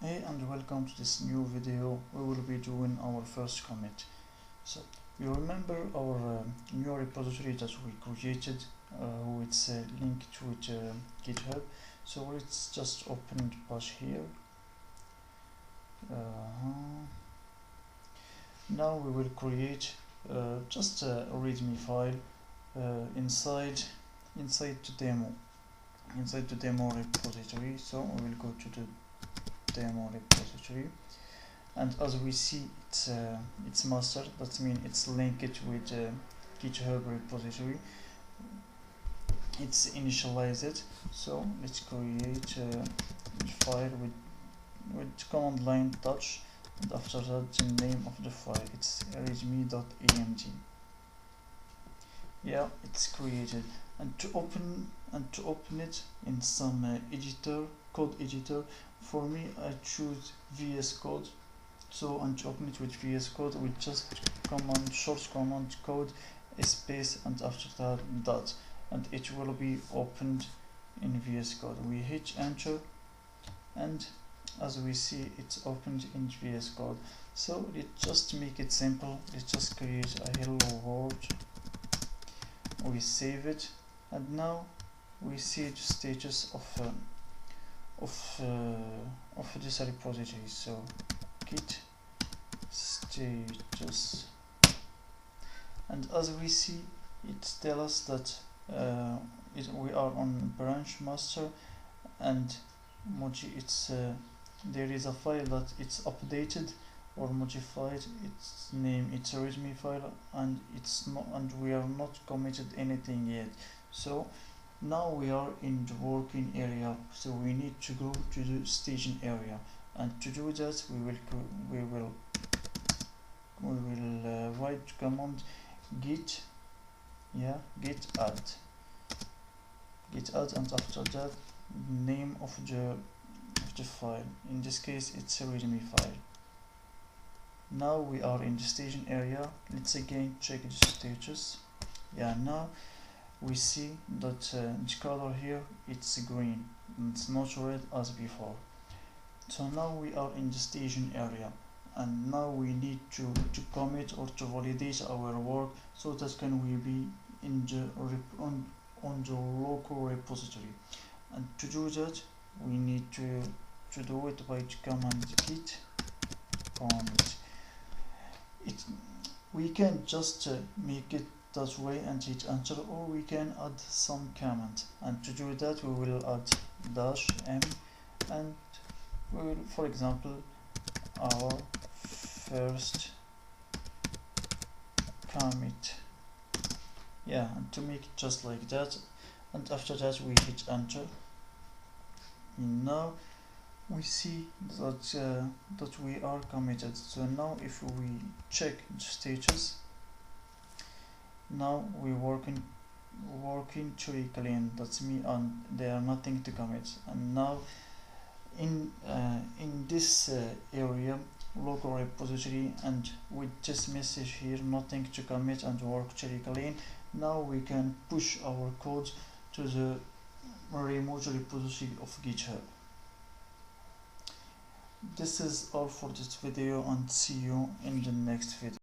Hey, and welcome to this new video. We will be doing our first commit. So you remember our new repository that we created with link to GitHub. So let's just open Bash here. Now we will create just a readme file inside the demo repository. So we will go to the demo repository, and as we see it's master, that means it's linked with GitHub repository. It's initialized, so let's create a file with command line touch, and after that the name of the file, it's readme.amd. Yeah, it's created. And to open it in some code editor, for me I choose VS Code. So and to open it with VS Code, we just short command code space and after that dot, and it will be opened in VS Code. We hit enter, and as we see it's opened in VS Code. So let's just make it simple. Let's just create a hello world. We save it, and now we see the status of this repository. So git status, and as we see it tells us that we are on branch master, and there is a file that it's updated or modified its name. It's a readme file, and we are not committed anything yet. So now we are in the working area, so we need to go to the staging area, and to do that we will write command git add, and after that name of the file. In this case it's a readme file. Now we are in the staging area. Let's again check the status. Yeah, now we see that the color here, it's green, it's not red as before. So now we are in the staging area, and now we need to commit or to validate our work, so that can we be in the on the local repository. And to do that we need to do it by the command git commit. We can just make it that way and hit enter, or we can add some comment. And to do that we will add -m, and we will, for example, our first commit. Yeah, and to make it just like that, and after that we hit enter. And now we see that we are committed. So now if we check the status, now we working truly clean. That's me, and there are nothing to commit. And now in this area, local repository, and with this message here, nothing to commit and work truly clean, now we can push our code to the remote repository of GitHub. This is all for this video, and see you in the next video.